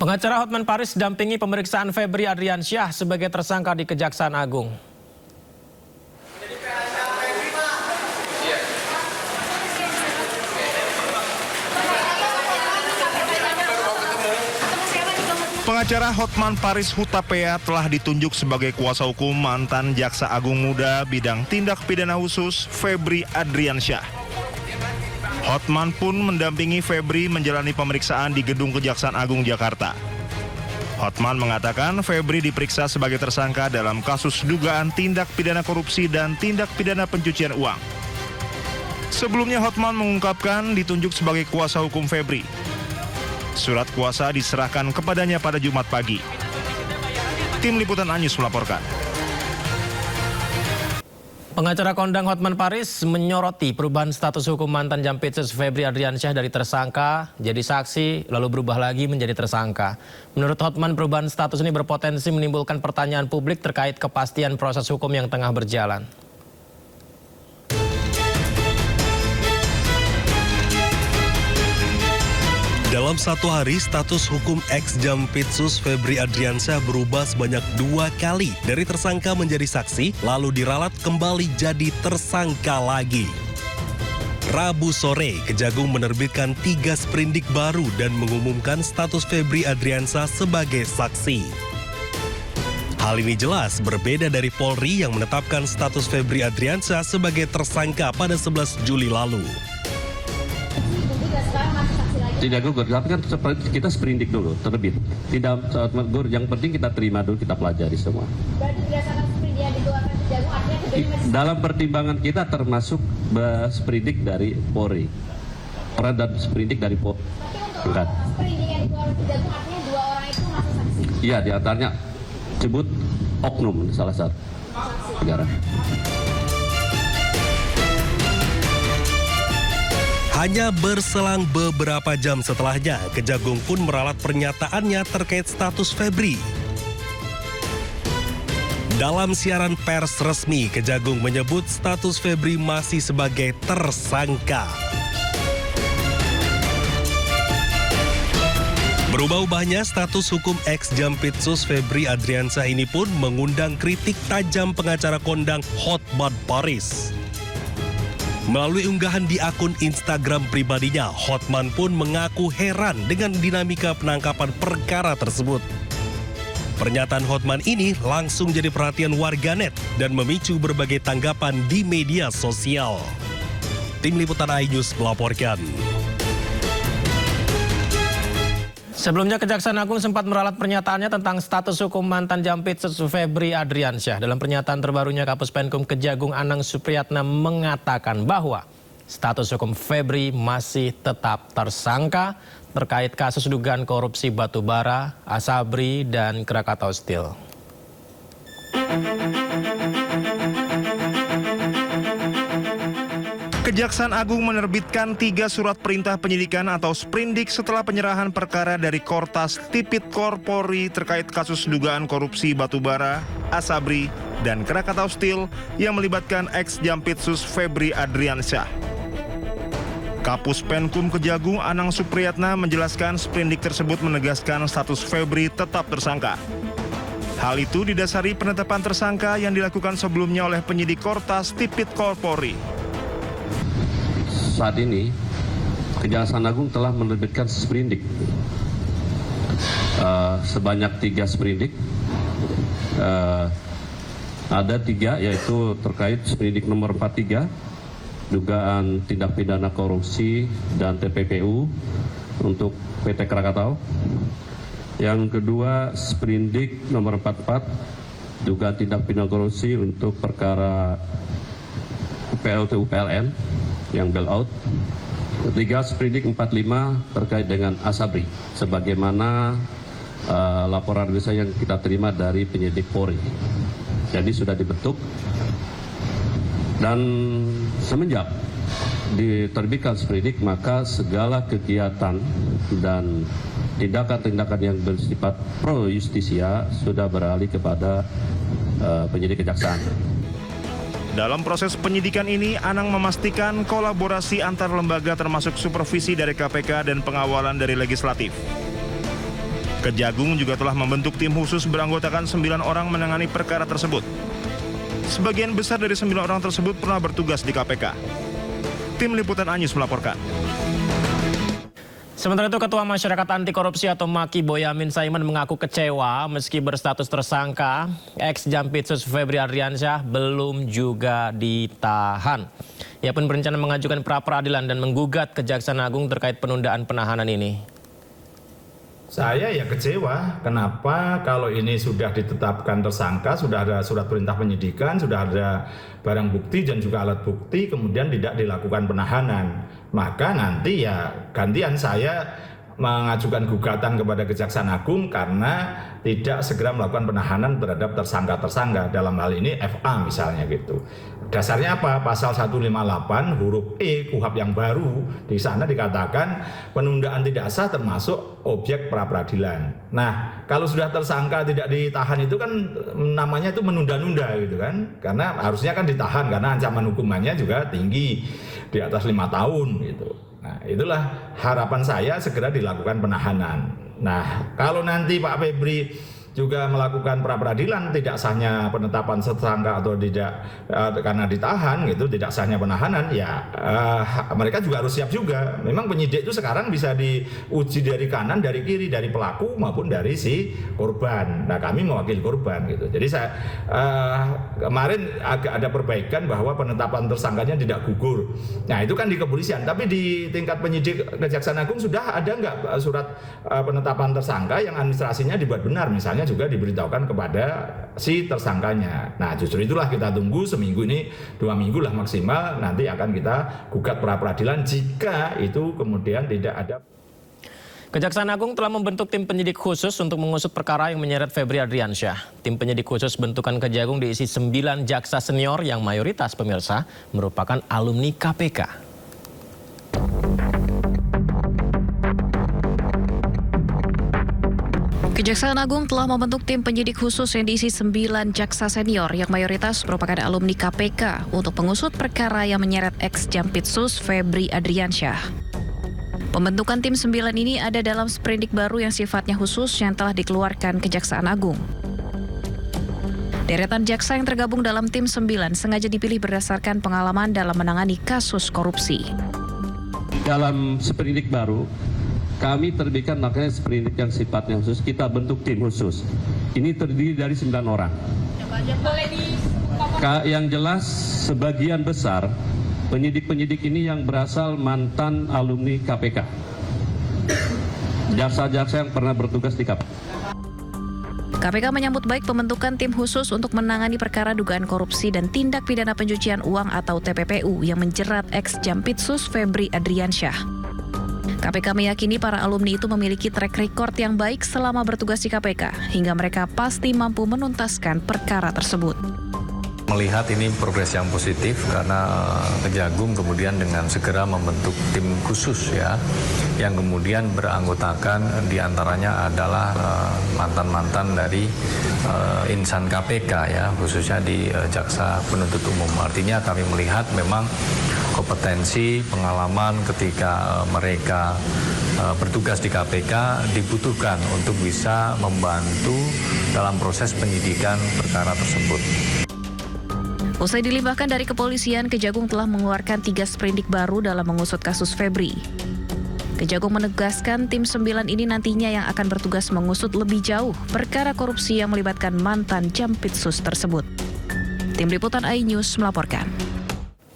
Pengacara Hotman Paris dampingi pemeriksaan Febri Adriansyah sebagai tersangka di Kejaksaan Agung. Pengacara Hotman Paris Hutapea telah ditunjuk sebagai kuasa hukum mantan Jaksa Agung Muda bidang tindak pidana khusus Febri Adriansyah. Hotman pun mendampingi Febri menjalani pemeriksaan di Gedung Kejaksaan Agung Jakarta. Hotman mengatakan Febri diperiksa sebagai tersangka dalam kasus dugaan tindak pidana korupsi dan tindak pidana pencucian uang. Sebelumnya Hotman mengungkapkan ditunjuk sebagai kuasa hukum Febri. Surat kuasa diserahkan kepadanya pada Jumat pagi. Tim Liputan Anyus melaporkan. Pengacara kondang Hotman Paris menyoroti perubahan status hukum mantan Jampitsus Febri Adriansyah dari tersangka jadi saksi lalu berubah lagi menjadi tersangka. Menurut Hotman, perubahan status ini berpotensi menimbulkan pertanyaan publik terkait kepastian proses hukum yang tengah berjalan. Dalam satu hari, status hukum ex-Jampitsus Febri Adriansyah berubah sebanyak 2 kali. Dari tersangka menjadi saksi, lalu diralat kembali jadi tersangka lagi. Rabu sore, Kejagung menerbitkan 3 sprindik baru dan mengumumkan status Febri Adriansyah sebagai saksi. Hal ini jelas berbeda dari Polri yang menetapkan status Febri Adriansyah sebagai tersangka pada 11 Juli lalu. Tidak gugur, tapi kan kita sprindik dulu, terbit. Tidak gugur, yang penting kita terima dulu, kita pelajari semua. Berarti berdasarkan sprindik yang dikeluarkan Kejagung artinya kemudian dalam pertimbangan kita termasuk sprindik dari Polri. Orang dan sprindik dari Polri. Tapi untuk sprindik yang dikeluarkan Kejagung artinya 2 orang itu masuk saksi? Iya, diantaranya sebut oknum salah satu negara. Hanya berselang beberapa jam setelahnya, Kejagung pun meralat pernyataannya terkait status Febri. Dalam siaran pers resmi, Kejagung menyebut status Febri masih sebagai tersangka. Berubah-ubahnya status hukum ex-Jampitsus Febri Adriansyah ini pun mengundang kritik tajam pengacara kondang Hotman Paris. Melalui unggahan di akun Instagram pribadinya, Hotman pun mengaku heran dengan dinamika penangkapan perkara tersebut. Pernyataan Hotman ini langsung jadi perhatian warganet dan memicu berbagai tanggapan di media sosial. Tim Liputan iNews melaporkan. Sebelumnya Kejaksaan Agung sempat meralat pernyataannya tentang status hukum mantan Jampitsus Febri Adriansyah. Dalam pernyataan terbarunya, Kapus Penkum Kejagung Anang Supriyatna mengatakan bahwa status hukum Febri masih tetap tersangka terkait kasus dugaan korupsi batubara, Asabri, dan Krakatau Steel. Kejaksaan Agung menerbitkan 3 surat perintah penyidikan atau sprindik setelah penyerahan perkara dari Kortas Tipikor Polri terkait kasus dugaan korupsi batubara, Asabri, dan Krakatau Steel yang melibatkan ex-Jampitsus Febri Adriansyah. Kapus Penkum Kejagung Anang Supriyatna menjelaskan sprindik tersebut menegaskan status Febri tetap tersangka. Hal itu didasari penetapan tersangka yang dilakukan sebelumnya oleh penyidik Kortas Tipikor Polri. Saat ini, Kejaksaan Agung telah menerbitkan sprindik sebanyak 3 sprindik. Ada 3, yaitu terkait sprindik nomor 43, dugaan tindak pidana korupsi dan TPPU untuk PT Krakatau. Yang kedua, sprindik nomor 44, dugaan tindak pidana korupsi untuk perkara PLTU PLN yang bailout. Ketiga, sprindik 45 terkait dengan Asabri, sebagaimana laporan bisa yang kita terima dari penyidik Polri. Jadi sudah dibentuk, dan semenjak diterbitkan sprindik, maka segala kegiatan dan tindakan-tindakan yang bersifat pro justisia sudah beralih kepada penyidik kejaksaan. Dalam proses penyidikan ini, Anang memastikan kolaborasi antar lembaga termasuk supervisi dari KPK dan pengawalan dari legislatif. Kejagung juga telah membentuk tim khusus beranggotakan 9 orang menangani perkara tersebut. Sebagian besar dari 9 orang tersebut pernah bertugas di KPK. Tim Liputan Anyus melaporkan. Sementara itu, Ketua Masyarakat Anti Korupsi atau MAKI Boyamin Saiman mengaku kecewa meski berstatus tersangka, ex-Jampitsus Febri Adriansyah belum juga ditahan. Ia pun berencana mengajukan pra-peradilan dan menggugat Kejaksaan Agung terkait penundaan penahanan ini. Saya ya kecewa, kenapa kalau ini sudah ditetapkan tersangka, sudah ada surat perintah penyidikan, sudah ada barang bukti dan juga alat bukti, kemudian tidak dilakukan penahanan. Maka nanti ya gantian saya mengajukan gugatan kepada Kejaksaan Agung karena tidak segera melakukan penahanan terhadap tersangka-tersangka, dalam hal ini FA misalnya gitu. Dasarnya apa? Pasal 158 huruf E KUHP yang baru, di sana dikatakan penundaan tidak sah termasuk objek pra-peradilan. Nah, kalau sudah tersangka tidak ditahan itu kan namanya itu menunda-nunda gitu kan. Karena harusnya kan ditahan karena ancaman hukumannya juga tinggi, di atas 5 tahun gitu. Nah, itulah harapan saya segera dilakukan penahanan. Nah, kalau nanti Pak Febri juga melakukan pra-peradilan tidak sahnya penetapan tersangka atau tidak karena ditahan gitu, tidak sahnya penahanan, ya mereka juga harus siap juga. Memang penyidik itu sekarang bisa diuji dari kanan, dari kiri, dari pelaku maupun dari si korban. Nah, kami mewakili korban gitu. Jadi saya kemarin agak ada perbaikan bahwa penetapan tersangkanya tidak gugur. Nah, itu kan di kepolisian, tapi di tingkat penyidik Kejaksaan Agung sudah ada nggak surat penetapan tersangka yang administrasinya dibuat benar, misalnya juga diberitahukan kepada si tersangkanya. Nah, justru itulah kita tunggu seminggu ini, 2 minggu lah maksimal, nanti akan kita gugat pra-peradilan jika itu kemudian tidak ada. Kejaksaan Agung telah membentuk tim penyidik khusus untuk mengusut perkara yang menyeret Febri Adriansyah. Tim penyidik khusus bentukan Kejagung diisi 9 jaksa senior yang mayoritas pemirsa merupakan alumni KPK. Kejaksaan Agung telah membentuk tim penyidik khusus yang diisi 9 jaksa senior yang mayoritas merupakan alumni KPK untuk mengusut perkara yang menyeret ex-Jampitsus Febri Adriansyah. Pembentukan tim 9 ini ada dalam sprindik baru yang sifatnya khusus yang telah dikeluarkan Kejaksaan Agung. Deretan jaksa yang tergabung dalam tim 9 sengaja dipilih berdasarkan pengalaman dalam menangani kasus korupsi. Dalam sprindik baru, kami terbitkan makanya sprindik yang sifatnya khusus, kita bentuk tim khusus. Ini terdiri dari 9 orang. Yang jelas sebagian besar penyidik-penyidik ini yang berasal mantan alumni KPK. Jaksa-jaksa yang pernah bertugas di KPK. KPK menyambut baik pembentukan tim khusus untuk menangani perkara dugaan korupsi dan tindak pidana pencucian uang atau TPPU yang menjerat ex-Jampitsus Febri Adriansyah. KPK meyakini para alumni itu memiliki track record yang baik selama bertugas di KPK, hingga mereka pasti mampu menuntaskan perkara tersebut. Melihat ini progres yang positif karena Kejagung kemudian dengan segera membentuk tim khusus ya, yang kemudian beranggotakan diantaranya adalah mantan-mantan dari insan KPK ya, khususnya di Jaksa Penuntut Umum. Artinya kami melihat memang kompetensi, pengalaman ketika mereka bertugas di KPK dibutuhkan untuk bisa membantu dalam proses penyidikan perkara tersebut. Usai dilimpahkan dari kepolisian, Kejagung telah mengeluarkan 3 sprindik baru dalam mengusut kasus Febri. Kejagung menegaskan tim 9 ini nantinya yang akan bertugas mengusut lebih jauh perkara korupsi yang melibatkan mantan Jampitsus tersebut. Tim Liputan iNews melaporkan.